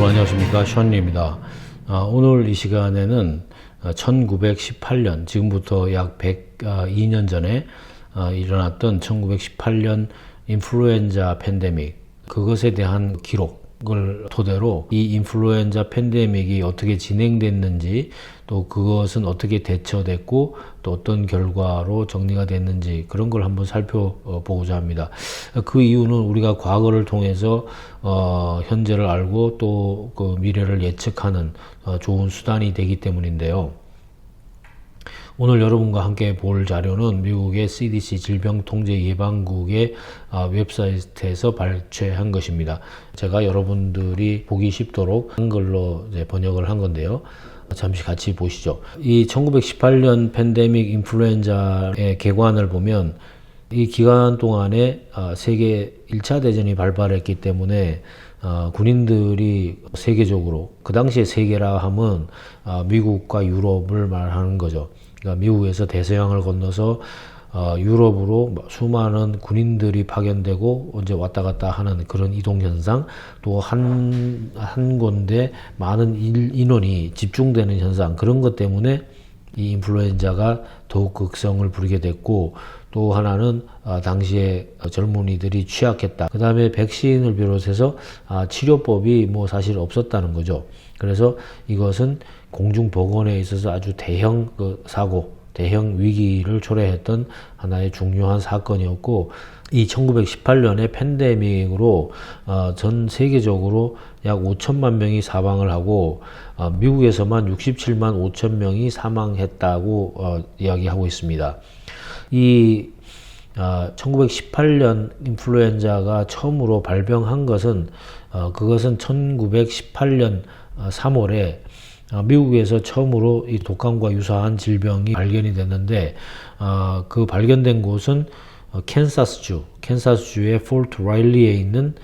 여러분 안녕하십니까, 션리입니다. 오늘 이 시간에는 1918년, 지금부터 약 102년 전에 일어났던 1918년 인플루엔자 팬데믹, 그것에 대한 기록을 토대로 이 인플루엔자 팬데믹이 어떻게 진행됐는지, 또 그것은 어떻게 대처됐고 또 어떤 결과로 정리가 됐는지, 그런 걸 한번 살펴보고자 합니다. 그 이유는 우리가 과거를 통해서 현재를 알고 또 그 미래를 예측하는 좋은 수단이 되기 때문인데요. 오늘 여러분과 함께 볼 자료는 미국의 CDC 질병통제예방국의 웹사이트에서 발췌한 것입니다. 제가 여러분들이 보기 쉽도록 한글로 번역을 한 건데요. 잠시 같이 보시죠. 이 1918년 팬데믹 인플루엔자의 개관을 보면 이 기간 동안에 세계 1차 대전이 발발했기 때문에 군인들이 세계적으로, 그 당시에 세계라 함은 미국과 유럽을 말하는 거죠. 그러니까 미국에서 대서양을 건너서 유럽으로 수많은 군인들이 파견되고 이제 왔다 갔다 하는 그런 이동 현상, 또 한 군데 많은 인원이 집중되는 현상, 그런 것 때문에 이 인플루엔자가 더욱 극성을 부리게 됐고, 또 하나는 당시에 젊은이들이 취약했다. 그 다음에 백신을 비롯해서 치료법이 사실 없었다는 거죠. 그래서 이것은 공중보건에 있어서 아주 대형 사고, 대형 위기를 초래했던 하나의 중요한 사건이었고, 이 1918년의 팬데믹으로 전 세계적으로 약 5천만 명이 사망을 하고 미국에서만 67만 5천 명이 사망했다고 이야기하고 있습니다. 이 1918년 인플루엔자가 처음으로 발병한 것은 그것은 1918년 3월에 미국에서 처음으로 이 독감과 유사한 질병이 발견이 됐는데, 그 발견된 곳은 캔사스주의 폴트 라일리에 있는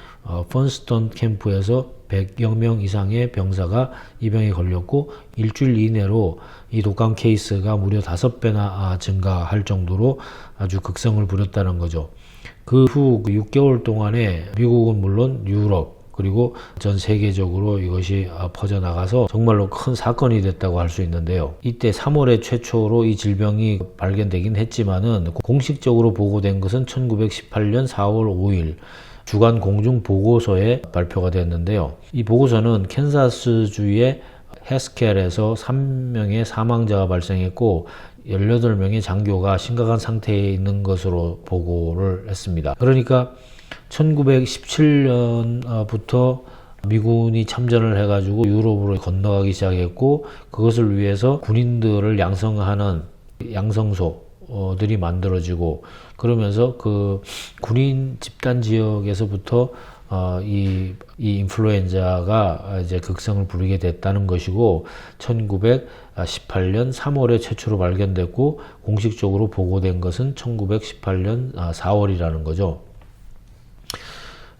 펀스턴 캠프에서 100여 명 이상의 병사가 이 병에 걸렸고, 일주일 이내로 이 독감 케이스가 무려 5배나 증가할 정도로 아주 극성을 부렸다는 거죠. 그 후 6개월 동안에 미국은 물론 유럽, 그리고 전 세계적으로 이것이 퍼져나가서 정말로 큰 사건이 됐다고 할 수 있는데요. 이때 3월에 최초로 이 질병이 발견되긴 했지만은 공식적으로 보고된 것은 1918년 4월 5일 주간 공중 보고서에 발표가 됐는데요. 이 보고서는 캔사스주의 해스켈에서 3명의 사망자가 발생했고 18명의 장교가 심각한 상태에 있는 것으로 보고를 했습니다. 그러니까 1917년부터 미군이 참전을 해가지고 유럽으로 건너가기 시작했고, 그것을 위해서 군인들을 양성하는 양성소들이 만들어지고, 그러면서 그 군인 집단 지역에서부터 이 인플루엔자가 이제 극성을 부리게 됐다는 것이고, 1918년 3월에 최초로 발견됐고 공식적으로 보고된 것은 1918년 4월이라는 거죠.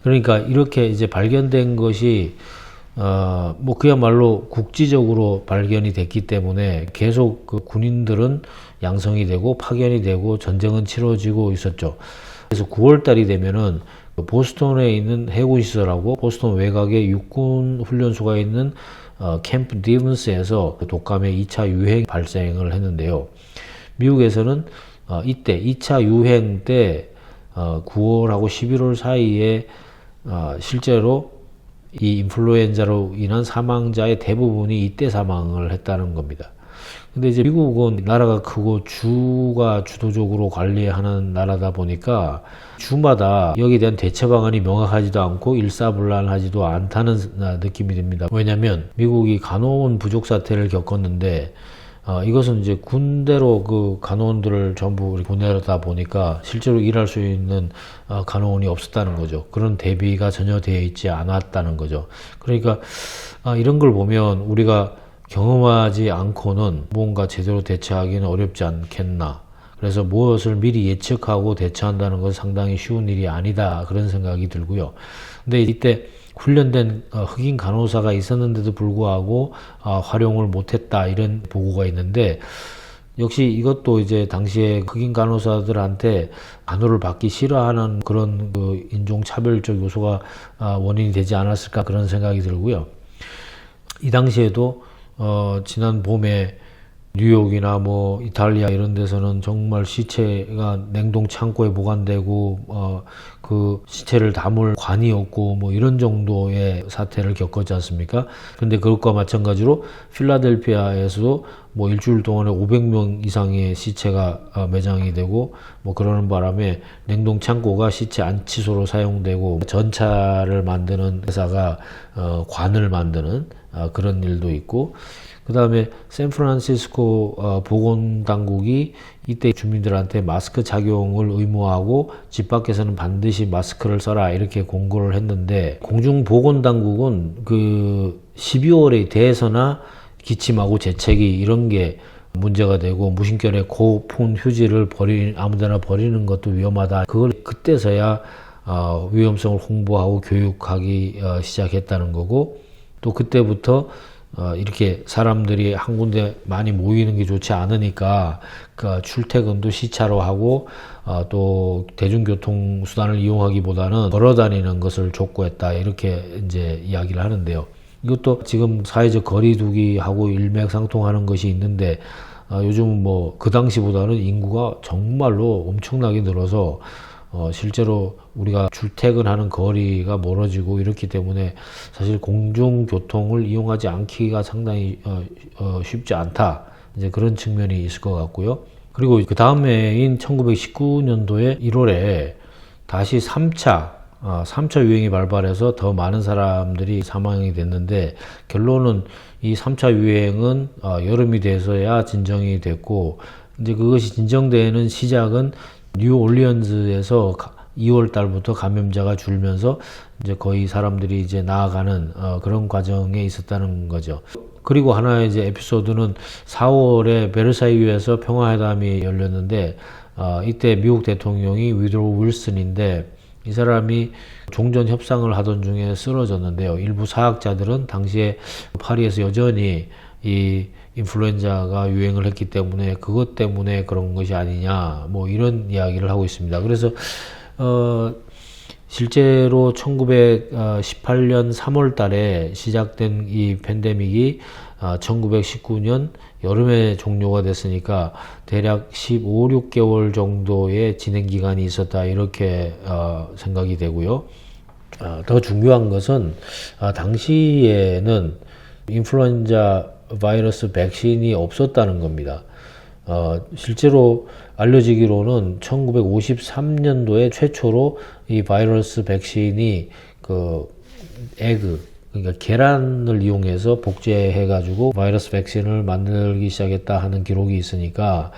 그러니까 이렇게 이제 발견된 것이 그야말로 국지적으로 발견이 됐기 때문에 계속 그 군인들은 양성이 되고 파견이 되고 전쟁은 치러지고 있었죠. 그래서 9월 달이 되면은 보스턴에 있는 해군 시설하고 보스턴 외곽에 육군 훈련소가 있는 캠프 디븐스에서 독감의 2차 유행 발생을 했는데요. 미국에서는 이때 2차 유행 때 9월하고 11월 사이에 실제로 이 인플루엔자로 인한 사망자의 대부분이 이때 사망을 했다는 겁니다. 근데 이제 미국은 나라가 크고 주가 주도적으로 관리하는 나라다 보니까 주마다 여기에 대한 대처 방안이 명확하지도 않고 일사불란하지도 않다는 느낌이 듭니다. 왜냐하면 미국이 간호원 부족 사태를 겪었는데 이것은 이제 군대로 그 간호원들을 전부 보내다 보니까 실제로 일할 수 있는 간호원이 없었다는 거죠. 그런 대비가 전혀 되어 있지 않았다는 거죠. 그러니까 이런 걸 보면 우리가 경험하지 않고는 뭔가 제대로 대처하기는 어렵지 않겠나. 그래서 무엇을 미리 예측하고 대처한다는 것은 상당히 쉬운 일이 아니다, 그런 생각이 들고요. 근데 이때 훈련된 흑인 간호사가 있었는데도 불구하고 활용을 못했다, 이런 보고가 있는데, 역시 이것도 이제 당시에 흑인 간호사들한테 간호를 받기 싫어하는 그런 그 인종차별적 요소가 원인이 되지 않았을까, 그런 생각이 들고요. 이 당시에도 지난 봄에 뉴욕이나 뭐 이탈리아 이런 데서는 정말 시체가 냉동 창고에 보관되고 그 시체를 담을 관이 없고 뭐 이런 정도의 사태를 겪었지 않습니까? 근데 그것과 마찬가지로 필라델피아에서도 뭐 일주일 동안에 500명 이상의 시체가 매장이 되고 뭐 그러는 바람에 냉동 창고가 시체 안치소로 사용되고 전차를 만드는 회사가 관을 만드는 그런 일도 있고, 그 다음에 샌프란시스코 보건당국이 이때 주민들한테 마스크 착용을 의무화하고 집 밖에서는 반드시 마스크를 써라 이렇게 공고를 했는데, 공중보건당국은 그 12월에 대해서나 기침하고 재채기 이런 게 문제가 되고 무심결에 고폰 휴지를 아무데나 버리는 것도 위험하다, 그걸 그때서야 위험성을 홍보하고 교육하기 시작했다는 거고, 또 그때부터 이렇게 사람들이 한 군데 많이 모이는 게 좋지 않으니까 그 출퇴근도 시차로 하고 또 대중교통 수단을 이용하기보다는 걸어 다니는 것을 촉구했다, 이렇게 이제 이야기를 하는데요. 이것도 지금 사회적 거리두기하고 일맥상통하는 것이 있는데, 요즘 뭐 그 당시보다는 인구가 정말로 엄청나게 늘어서 실제로 우리가 출퇴근하는 거리가 멀어지고 이렇기 때문에 사실 공중교통을 이용하지 않기가 상당히 쉽지 않다, 이제 그런 측면이 있을 것 같고요. 그리고 그 다음 해인 1919년도에 1월에 다시 3차 유행이 발발해서 더 많은 사람들이 사망이 됐는데, 결론은 이 3차 유행은 여름이 돼서야 진정이 됐고, 이제 그것이 진정되는 시작은 뉴올리언즈에서 2월 달부터 감염자가 줄면서 이제 거의 사람들이 이제 나아가는 그런 과정에 있었다는 거죠. 그리고 하나의 이제 에피소드는 4월에 베르사유에서 평화회담이 열렸는데, 이때 미국 대통령이 위드로 윌슨인데, 이 사람이 종전 협상을 하던 중에 쓰러졌는데요. 일부 사학자들은 당시에 파리에서 여전히 이 인플루엔자가 유행을 했기 때문에 그것 때문에 그런 것이 아니냐, 뭐 이런 이야기를 하고 있습니다. 그래서 실제로 1918년 3월 달에 시작된 이 팬데믹이 1919년 여름에 종료가 됐으니까 대략 15, 6개월 정도의 진행 기간이 있었다, 이렇게 생각이 되고요. 더 중요한 것은 당시에는 인플루엔자 바이러스 백신이 없었다는 겁니다. 실제로 알려지기로는 1953년도에 최초로 이 바이러스 백신이 그러니까 계란을 이용해서 복제해가지고 바이러스 백신을 만들기 시작했다 하는 기록이 있으니까,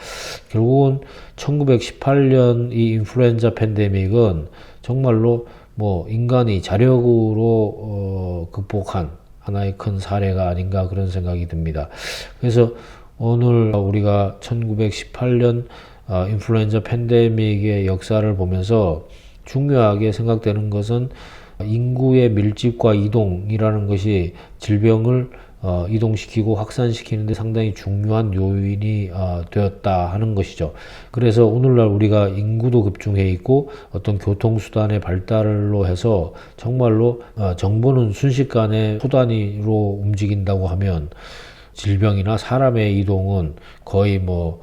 결국은 1918년 이 인플루엔자 팬데믹은 정말로 뭐 인간이 자력으로 극복한 하나의 큰 사례가 아닌가, 그런 생각이 듭니다. 그래서 오늘 우리가 1918년 인플루엔자 팬데믹의 역사를 보면서 중요하게 생각되는 것은 인구의 밀집과 이동이라는 것이 질병을 이동시키고 확산시키는데 상당히 중요한 요인이 되었다 하는 것이죠. 그래서 오늘날 우리가 인구도 급증해 있고 어떤 교통수단의 발달로 해서 정말로 정보는 순식간에 수단위로 움직인다고 하면, 질병이나 사람의 이동은 거의 뭐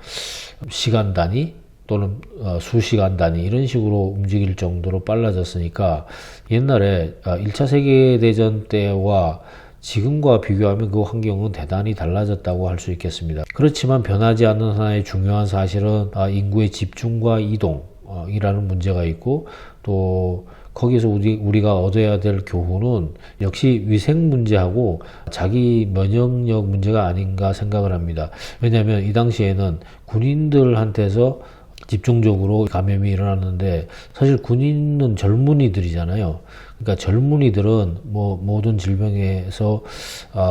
시간 단위 또는 수시간 단위 이런 식으로 움직일 정도로 빨라졌으니까, 옛날에 1차 세계대전 때와 지금과 비교하면 그 환경은 대단히 달라졌다고 할 수 있겠습니다. 그렇지만 변하지 않는 하나의 중요한 사실은 인구의 집중과 이동이라는 문제가 있고, 또 거기서 우리가 얻어야 될 교훈은 역시 위생 문제하고 자기 면역력 문제가 아닌가 생각을 합니다. 왜냐하면 이 당시에는 군인들한테서 집중적으로 감염이 일어났는데, 사실 군인은 젊은이들이잖아요. 그러니까 젊은이들은 뭐 모든 질병에서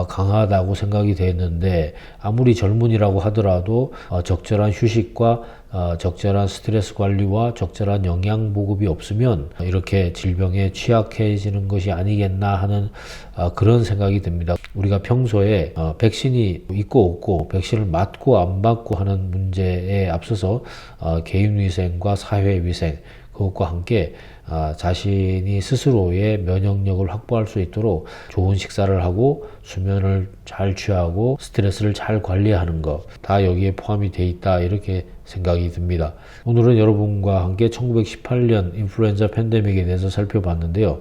강하다고 생각이 되었는데, 아무리 젊은이라고 하더라도 적절한 휴식과 적절한 스트레스 관리와 적절한 영양 보급이 없으면 이렇게 질병에 취약해지는 것이 아니겠나 하는 그런 생각이 듭니다. 우리가 평소에 백신이 있고 없고 백신을 맞고 안 맞고 하는 문제에 앞서서 개인위생과 사회위생, 그것과 함께 자신이 스스로의 면역력을 확보할 수 있도록 좋은 식사를 하고 수면을 잘 취하고 스트레스를 잘 관리하는 것 다 여기에 포함이 돼 있다 이렇게 생각이 듭니다. 오늘은 여러분과 함께 1918년 인플루엔자 팬데믹에 대해서 살펴봤는데요.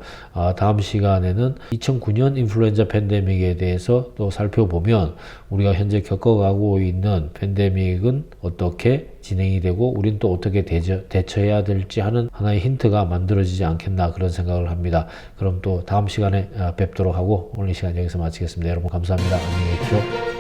다음 시간에는 2009년 인플루엔자 팬데믹에 대해서 또 살펴보면 우리가 현재 겪어가고 있는 팬데믹은 어떻게 진행이 되고 우린 또 어떻게 대처해야 될지 하는 하나의 힌트가 만들어지지 않겠나 그런 생각을 합니다. 그럼 또 다음 시간에 뵙도록 하고 오늘 이 시간 여기서 마치겠습니다. 여러분 감사합니다. 안녕히 계십시오.